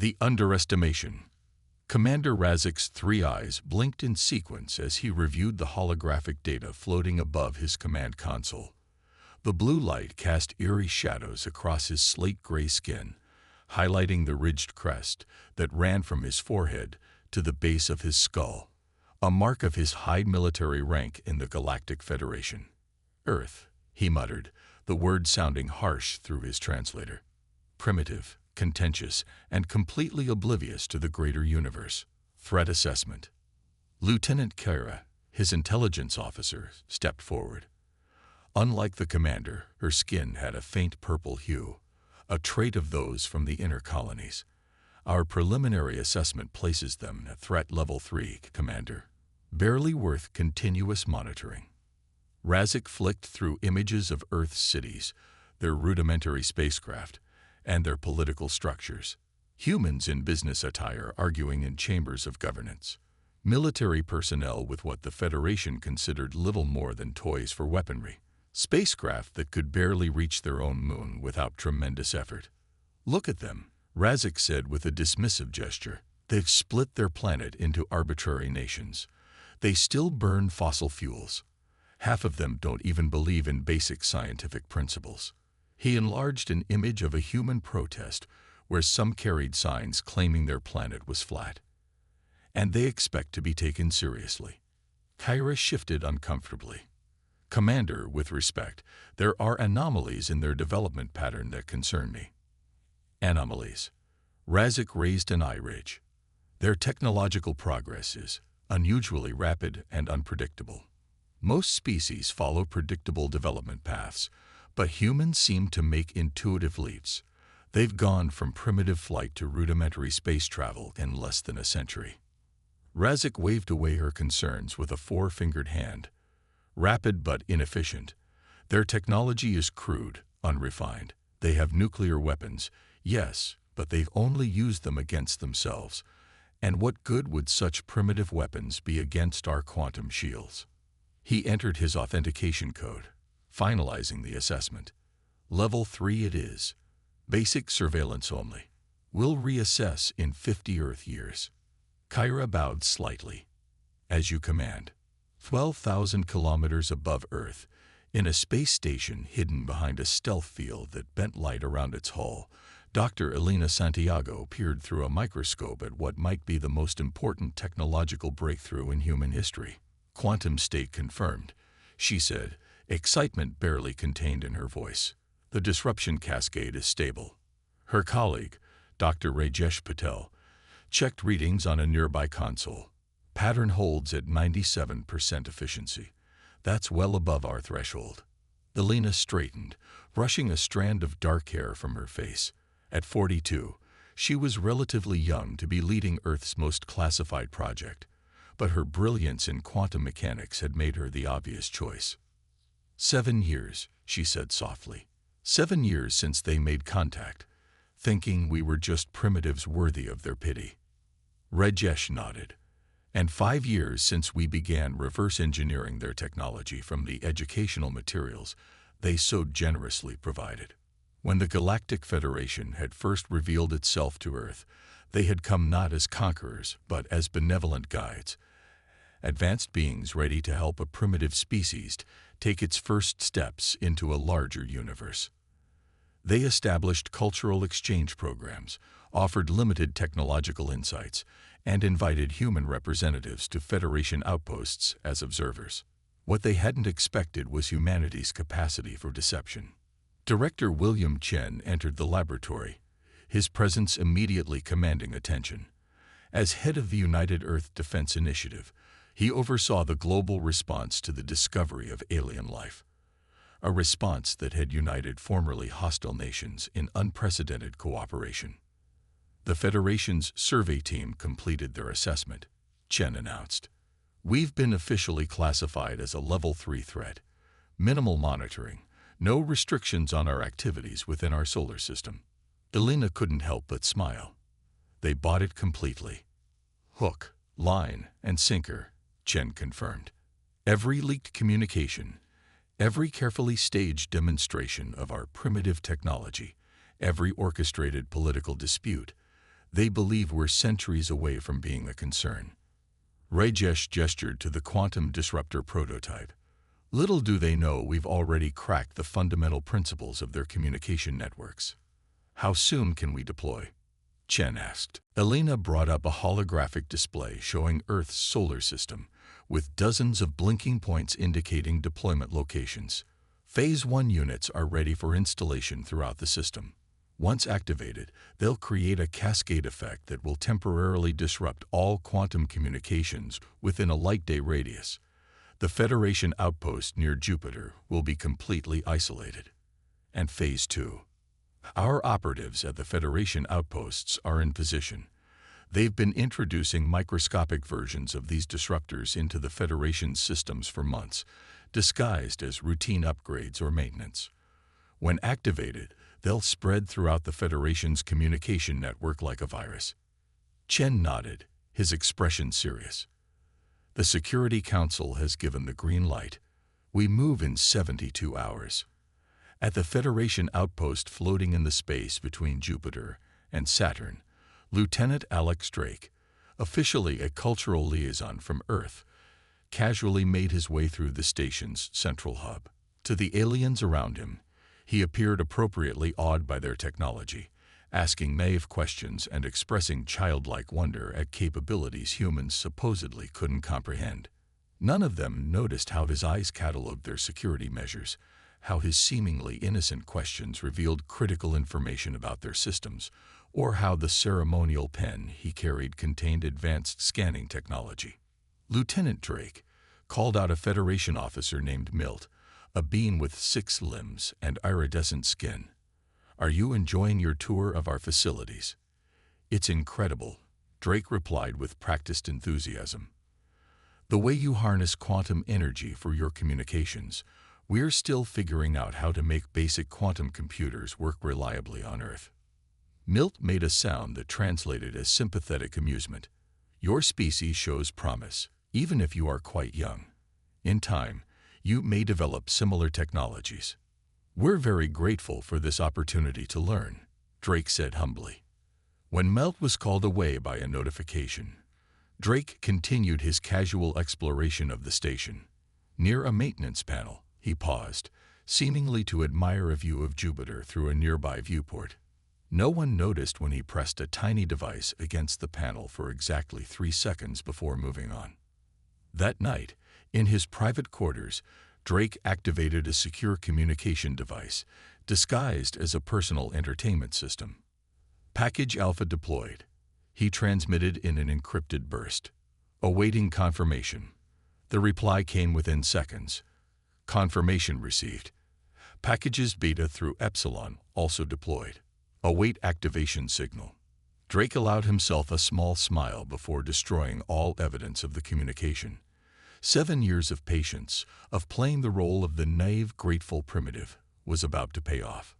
The underestimation. Commander Razik's three eyes blinked in sequence as he reviewed the holographic data floating above his command console. The blue light cast eerie shadows across his slate-gray skin, highlighting the ridged crest that ran from his forehead to the base of his skull, a mark of his high military rank in the Galactic Federation. Earth, he muttered, the word sounding harsh through his translator. Primitive, contentious, and completely oblivious to the greater universe. Threat assessment. Lieutenant Kyra, his intelligence officer, stepped forward. Unlike the commander, her skin had a faint purple hue, a trait of those from the inner colonies. Our preliminary assessment places them at threat level 3, Commander. Barely worth continuous monitoring. Razik flicked through images of Earth's cities, their rudimentary spacecraft, and their political structures. Humans in business attire arguing in chambers of governance. Military personnel with what the Federation considered little more than toys for weaponry. Spacecraft that could barely reach their own moon without tremendous effort. Look at them, Razik said with a dismissive gesture. They've split their planet into arbitrary nations. They still burn fossil fuels. Half of them don't even believe in basic scientific principles. He enlarged an image of a human protest where some carried signs claiming their planet was flat. And they expect to be taken seriously. Kyra shifted uncomfortably. Commander, with respect, there are anomalies in their development pattern that concern me. Anomalies. Razik raised an eye ridge. Their technological progress is unusually rapid and unpredictable. Most species follow predictable development paths, but humans seem to make intuitive leaps. They've gone from primitive flight to rudimentary space travel in less than a century. Razik waved away her concerns with a four-fingered hand. Rapid but inefficient. Their technology is crude, unrefined. They have nuclear weapons, yes, but they've only used them against themselves. And what good would such primitive weapons be against our quantum shields? He entered his authentication code, finalizing the assessment. Level 3 it is. Basic surveillance only. We'll reassess in 50 Earth years. Kyra bowed slightly. As you command. 12,000 kilometers above Earth, in a space station hidden behind a stealth field that bent light around its hull, Dr. Elena Santiago peered through a microscope at what might be the most important technological breakthrough in human history. Quantum state confirmed, she said, excitement barely contained in her voice. The disruption cascade is stable. Her colleague, Dr. Rajesh Patel, checked readings on a nearby console. Pattern holds at 97% efficiency. That's well above our threshold. Elena straightened, brushing a strand of dark hair from her face. At 42, she was relatively young to be leading Earth's most classified project, but her brilliance in quantum mechanics had made her the obvious choice. 7 years, she said softly. 7 years since they made contact, thinking we were just primitives worthy of their pity. Rajesh nodded. And 5 years since we began reverse engineering their technology from the educational materials they so generously provided. When the Galactic Federation had first revealed itself to Earth, they had come not as conquerors, but as benevolent guides, advanced beings ready to help a primitive species take its first steps into a larger universe. They established cultural exchange programs, offered limited technological insights, and invited human representatives to Federation outposts as observers. What they hadn't expected was humanity's capacity for deception. Director William Chen entered the laboratory, his presence immediately commanding attention. As head of the United Earth Defense Initiative, he oversaw the global response to the discovery of alien life, a response that had united formerly hostile nations in unprecedented cooperation. The Federation's survey team completed their assessment, Chen announced. We've been officially classified as a Level 3 threat. Minimal monitoring, no restrictions on our activities within our solar system. Elena couldn't help but smile. They bought it completely. Hook, line, and sinker, Chen confirmed. Every leaked communication, every carefully staged demonstration of our primitive technology, every orchestrated political dispute, They believe we're centuries away from being a concern. Rajesh gestured to the quantum disruptor prototype. Little do they know we've already cracked the fundamental principles of their communication networks. How soon can we deploy? Chen asked. Elena brought up a holographic display showing Earth's solar system, with dozens of blinking points indicating deployment locations. Phase 1 units are ready for installation throughout the system. Once activated, they'll create a cascade effect that will temporarily disrupt all quantum communications within a light-day radius. The Federation outpost near Jupiter will be completely isolated. And Phase 2. Our operatives at the Federation outposts are in position. They've been introducing microscopic versions of these disruptors into the Federation's systems for months, disguised as routine upgrades or maintenance. When activated, they'll spread throughout the Federation's communication network like a virus. Chen nodded, his expression serious. The Security Council has given the green light. We move in 72 hours. At the Federation outpost floating in the space between Jupiter and Saturn, Lieutenant Alex Drake, officially a cultural liaison from Earth, casually made his way through the station's central hub. To the aliens around him, he appeared appropriately awed by their technology, asking naive questions and expressing childlike wonder at capabilities humans supposedly couldn't comprehend. None of them noticed how his eyes catalogued their security measures, how his seemingly innocent questions revealed critical information about their systems, or how the ceremonial pen he carried contained advanced scanning technology. Lieutenant Drake called out a Federation officer named Milt, a being with 6 limbs and iridescent skin. Are you enjoying your tour of our facilities? It's incredible, Drake replied with practiced enthusiasm. The way you harness quantum energy for your communications, we're still figuring out how to make basic quantum computers work reliably on Earth. Milt made a sound that translated as sympathetic amusement. Your species shows promise, even if you are quite young. In time, you may develop similar technologies. We're very grateful for this opportunity to learn, Drake said humbly. When Milt was called away by a notification, Drake continued his casual exploration of the station. Near a maintenance panel, he paused, seemingly to admire a view of Jupiter through a nearby viewport. No one noticed when he pressed a tiny device against the panel for exactly 3 seconds before moving on. That night, in his private quarters, Drake activated a secure communication device, disguised as a personal entertainment system. Package Alpha deployed. He transmitted in an encrypted burst. Awaiting confirmation. The reply came within seconds. Confirmation received. Packages Beta through Epsilon also deployed. Await activation signal. Drake allowed himself a small smile before destroying all evidence of the communication. 7 years of patience, of playing the role of the naive, grateful primitive, was about to pay off.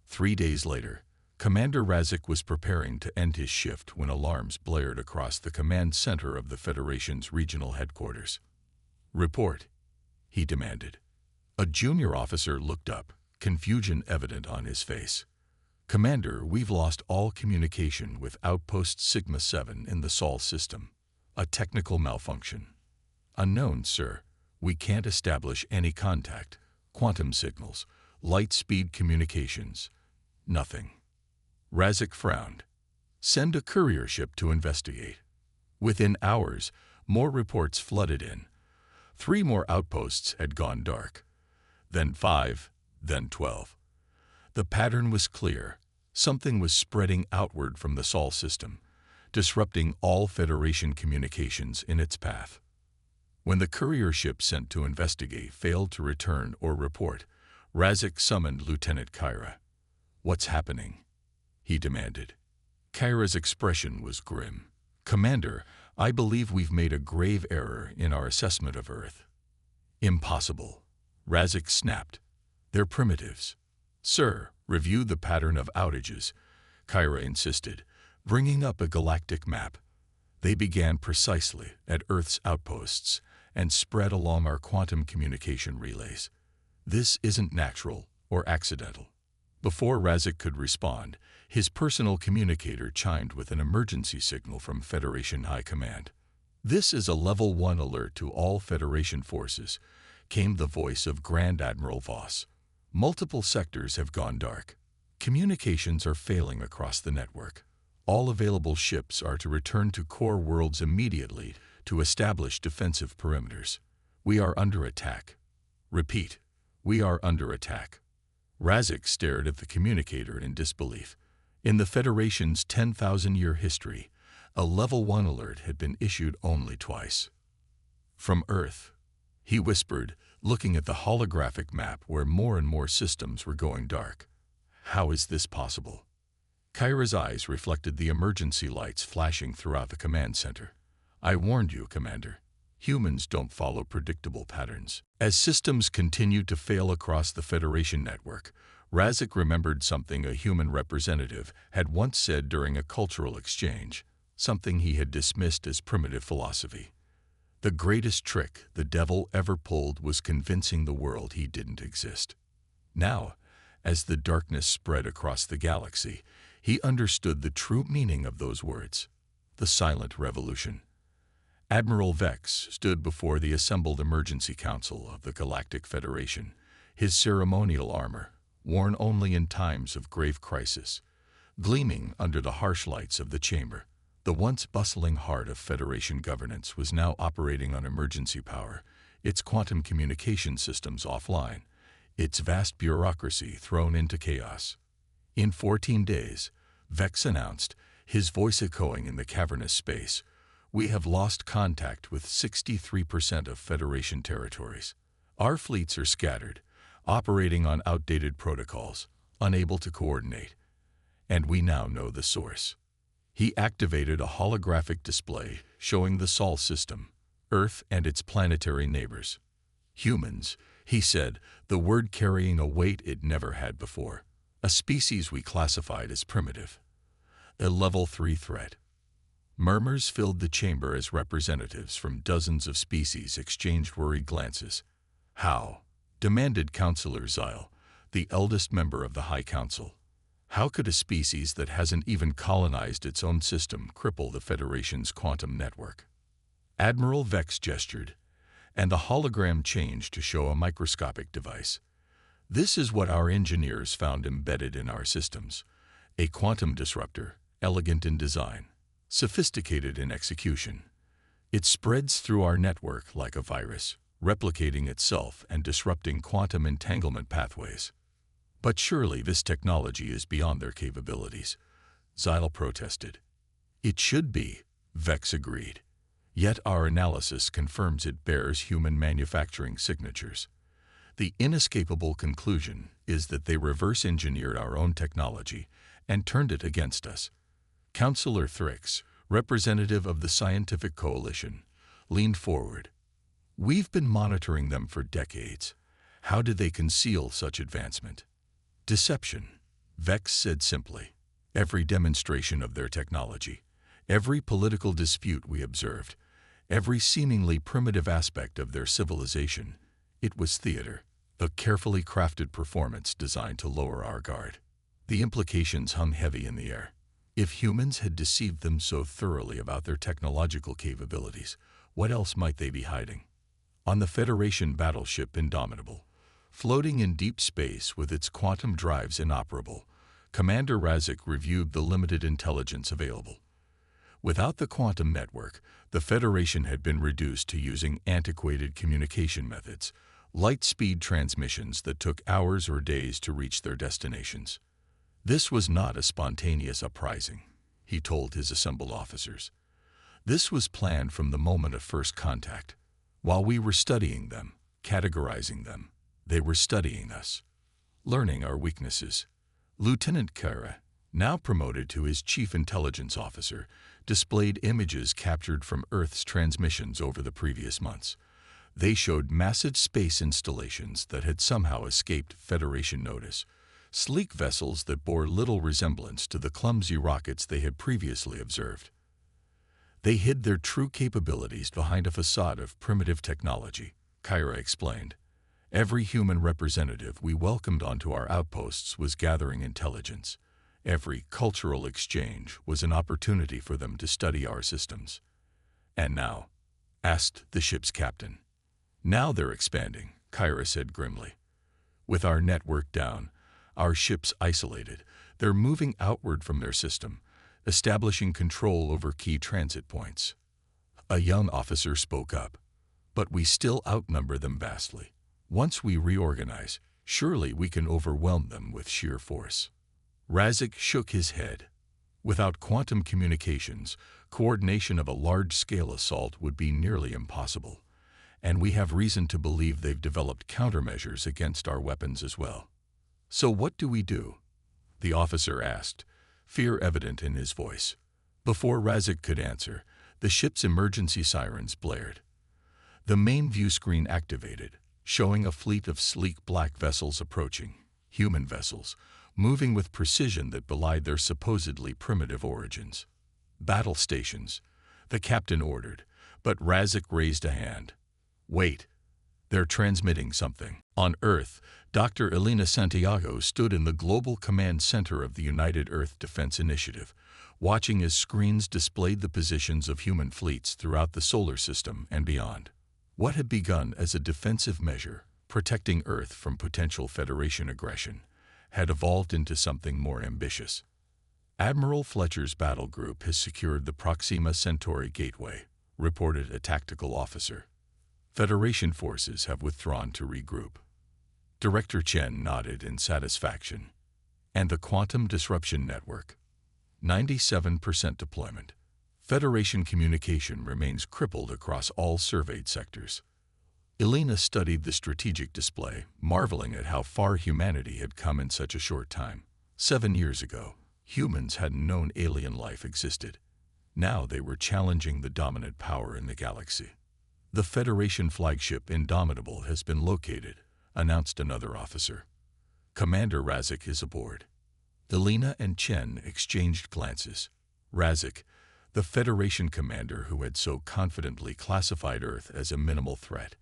3 days later, Commander Razik was preparing to end his shift when alarms blared across the command center of the Federation's regional headquarters. Report, he demanded. A junior officer looked up, confusion evident on his face. Commander, we've lost all communication with Outpost Sigma-7 in the Sol system. A technical malfunction. Unknown, sir. We can't establish any contact, quantum signals, light-speed communications. Nothing. Razik frowned. Send a courier ship to investigate. Within hours, more reports flooded in. 3 more outposts had gone dark. Then 5, then 12. The pattern was clear. Something was spreading outward from the Sol system, disrupting all Federation communications in its path. When the courier ship sent to investigate failed to return or report, Razik summoned Lieutenant Kyra. What's happening? He demanded. Kyra's expression was grim. Commander, I believe we've made a grave error in our assessment of Earth. Impossible. Razik snapped. They're primitives. Sir, review the pattern of outages, Kyra insisted, bringing up a galactic map. They began precisely at Earth's outposts and spread along our quantum communication relays. This isn't natural or accidental. Before Razik could respond, his personal communicator chimed with an emergency signal from Federation High Command. "This is a Level 1 alert to all Federation forces," came the voice of Grand Admiral Voss. "Multiple sectors have gone dark. Communications are failing across the network. All available ships are to return to core worlds immediately to establish defensive perimeters. We are under attack. Repeat, we are under attack." Razik stared at the communicator in disbelief. In the Federation's 10,000-year history, a Level 1 alert had been issued only twice. "From Earth," he whispered, looking at the holographic map where more and more systems were going dark. "How is this possible?" Kyra's eyes reflected the emergency lights flashing throughout the command center. "I warned you, Commander. Humans don't follow predictable patterns." As systems continued to fail across the Federation network, Razik remembered something a human representative had once said during a cultural exchange, something he had dismissed as primitive philosophy. The greatest trick the devil ever pulled was convincing the world he didn't exist. Now, as the darkness spread across the galaxy, he understood the true meaning of those words: the silent revolution. Admiral Vex stood before the assembled Emergency Council of the Galactic Federation, his ceremonial armor, worn only in times of grave crisis, gleaming under the harsh lights of the chamber. The once bustling heart of Federation governance was now operating on emergency power, its quantum communication systems offline, its vast bureaucracy thrown into chaos. In 14 days, Vex announced, his voice echoing in the cavernous space, "We have lost contact with 63% of Federation territories. Our fleets are scattered, operating on outdated protocols, unable to coordinate. And we now know the source." He activated a holographic display showing the Sol system, Earth and its planetary neighbors. "Humans," he said, the word carrying a weight it never had before. "A species we classified as primitive. A Level 3 threat." Murmurs filled the chamber as representatives from dozens of species exchanged worried glances. "How?" demanded Councillor Zyle, the eldest member of the High Council. "How could a species that hasn't even colonized its own system cripple the Federation's quantum network?" Admiral Vex gestured, and the hologram changed to show a microscopic device. "This is what our engineers found embedded in our systems. A quantum disruptor, elegant in design, sophisticated in execution. It spreads through our network like a virus, replicating itself and disrupting quantum entanglement pathways." "But surely this technology is beyond their capabilities," Zyle protested. "It should be," Vex agreed. "Yet our analysis confirms it bears human manufacturing signatures. The inescapable conclusion is that they reverse-engineered our own technology and turned it against us." Councillor Thrix, representative of the Scientific Coalition, leaned forward. "We've been monitoring them for decades. How did they conceal such advancement?" "Deception," Vex said simply. "Every demonstration of their technology, every political dispute we observed, every seemingly primitive aspect of their civilization, it was theater, a carefully crafted performance designed to lower our guard." The implications hung heavy in the air. If humans had deceived them so thoroughly about their technological capabilities, what else might they be hiding? On the Federation battleship Indomitable, floating in deep space with its quantum drives inoperable, Commander Razik reviewed the limited intelligence available. Without the quantum network, the Federation had been reduced to using antiquated communication methods, light-speed transmissions that took hours or days to reach their destinations. "This was not a spontaneous uprising," he told his assembled officers. "This was planned from the moment of first contact. While we were studying them, categorizing them, they were studying us, learning our weaknesses." Lieutenant Kyra, now promoted to his chief intelligence officer, displayed images captured from Earth's transmissions over the previous months. They showed massive space installations that had somehow escaped Federation notice, sleek vessels that bore little resemblance to the clumsy rockets they had previously observed. They hid their true capabilities behind a facade of primitive technology, Kyra explained. Every human representative we welcomed onto our outposts was gathering intelligence. Every cultural exchange was an opportunity for them to study our systems. "And now?" asked the ship's captain. "Now they're expanding," Kyra said grimly. "With our network down, our ships isolated, they're moving outward from their system, establishing control over key transit points." A young officer spoke up. "But we still outnumber them vastly. Once we reorganize, surely we can overwhelm them with sheer force." Razik shook his head. "Without quantum communications, coordination of a large-scale assault would be nearly impossible. And we have reason to believe they've developed countermeasures against our weapons as well." "So what do we do?" the officer asked, fear evident in his voice. Before Razik could answer, the ship's emergency sirens blared. The main view screen activated, showing a fleet of sleek black vessels approaching, human vessels, moving with precision that belied their supposedly primitive origins. "Battle stations," the captain ordered, but Razik raised a hand. "Wait, they're transmitting something." On Earth, Dr. Elena Santiago stood in the Global Command Center of the United Earth Defense Initiative, watching as screens displayed the positions of human fleets throughout the solar system and beyond. What had begun as a defensive measure, protecting Earth from potential Federation aggression, had evolved into something more ambitious. "Admiral Fletcher's battle group has secured the Proxima Centauri Gateway," reported a tactical officer. "Federation forces have withdrawn to regroup." Director Chen nodded in satisfaction. "And the Quantum Disruption Network?" 97% deployment. Federation communication remains crippled across all surveyed sectors. Elena studied the strategic display, marveling at how far humanity had come in such a short time. 7 years ago, humans hadn't known alien life existed. Now they were challenging the dominant power in the galaxy. "The Federation flagship Indomitable has been located," announced another officer. "Commander Razik is aboard." Elena and Chen exchanged glances. Razik, the Federation commander who had so confidently classified Earth as a minimal threat,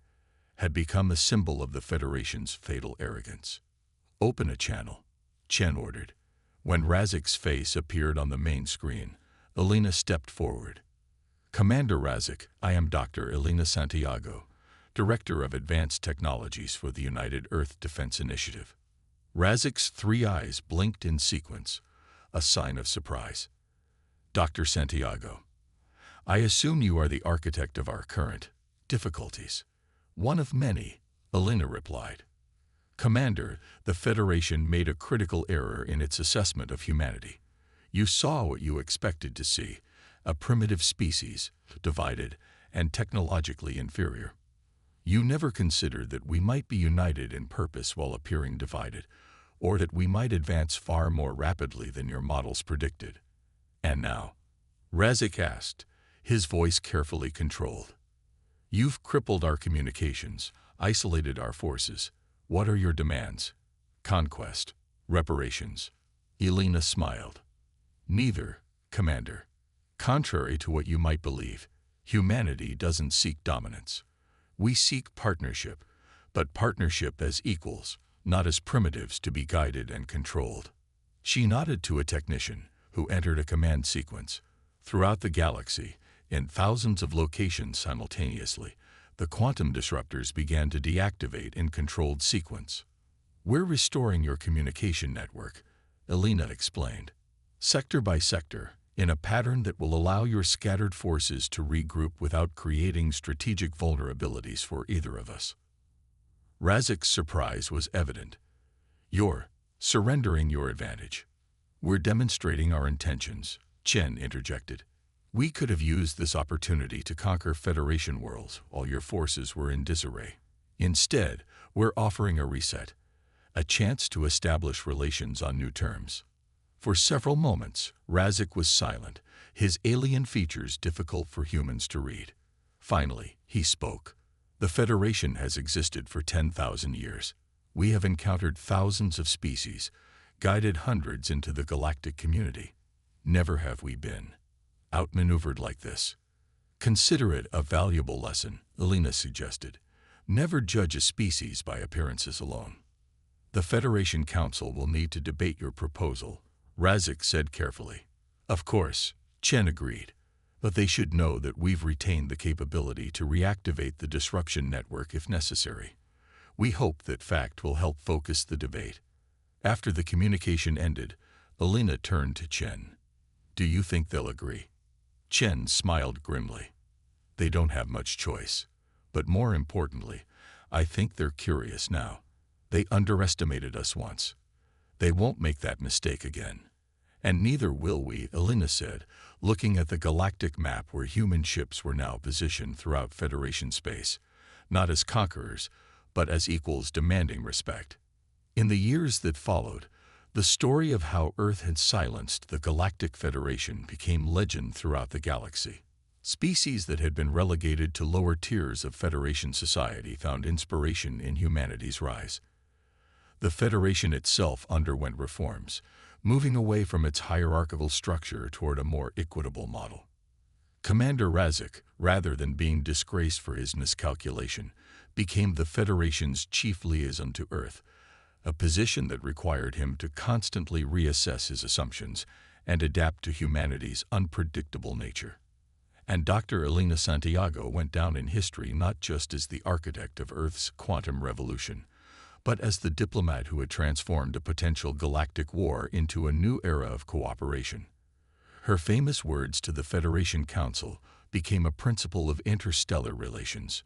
had become a symbol of the Federation's fatal arrogance. "Open a channel," Chen ordered. When Razik's face appeared on the main screen, Elena stepped forward. "Commander Razik, I am Dr. Elena Santiago, Director of Advanced Technologies for the United Earth Defense Initiative." Razik's 3 eyes blinked in sequence, a sign of surprise. "Dr. Santiago, I assume you are the architect of our current difficulties." "One of many," Elena replied. "Commander, the Federation made a critical error in its assessment of humanity. You saw what you expected to see, a primitive species, divided and technologically inferior. You never considered that we might be united in purpose while appearing divided, or that we might advance far more rapidly than your models predicted. And now?" Razik asked, his voice carefully controlled. "You've crippled our communications, isolated our forces. What are your demands? Conquest? Reparations?" Elena smiled. "Neither, Commander. Contrary to what you might believe, humanity doesn't seek dominance. We seek partnership, but partnership as equals, not as primitives to be guided and controlled." She nodded to a technician who entered a command sequence. Throughout the galaxy, in thousands of locations simultaneously, the quantum disruptors began to deactivate in controlled sequence. "We're restoring your communication network," Elena explained, "sector by sector, in a pattern that will allow your scattered forces to regroup without creating strategic vulnerabilities for either of us." Razik's surprise was evident. "You're surrendering your advantage." "We're demonstrating our intentions," Chen interjected. "We could have used this opportunity to conquer Federation worlds while your forces were in disarray. Instead, we're offering a reset, a chance to establish relations on new terms." For several moments, Razik was silent, his alien features difficult for humans to read. Finally, he spoke. "The Federation has existed for 10,000 years. We have encountered thousands of species, guided hundreds into the galactic community. Never have we been outmaneuvered like this." "Consider it a valuable lesson," Elena suggested. Never judge a species by appearances alone. The Federation Council will need to debate your proposal, Razik said carefully. Of course, Chen agreed, but they should know that we've retained the capability to reactivate the disruption network if necessary. We hope that fact will help focus the debate. After the communication ended, Alina turned to Chen. Do you think they'll agree? Chen smiled grimly. They don't have much choice. But more importantly, I think they're curious now. They underestimated us once. They won't make that mistake again. And neither will we, Alina said, looking at the galactic map where human ships were now positioned throughout Federation space, not as conquerors, but as equals demanding respect. In the years that followed, the story of how Earth had silenced the Galactic Federation became legend throughout the galaxy. Species that had been relegated to lower tiers of Federation society found inspiration in humanity's rise. The Federation itself underwent reforms, moving away from its hierarchical structure toward a more equitable model. Commander Razik, rather than being disgraced for his miscalculation, became the Federation's chief liaison to Earth, a position that required him to constantly reassess his assumptions and adapt to humanity's unpredictable nature. And Dr. Alina Santiago went down in history not just as the architect of Earth's quantum revolution, but as the diplomat who had transformed a potential galactic war into a new era of cooperation. Her famous words to the Federation Council became a principle of interstellar relations.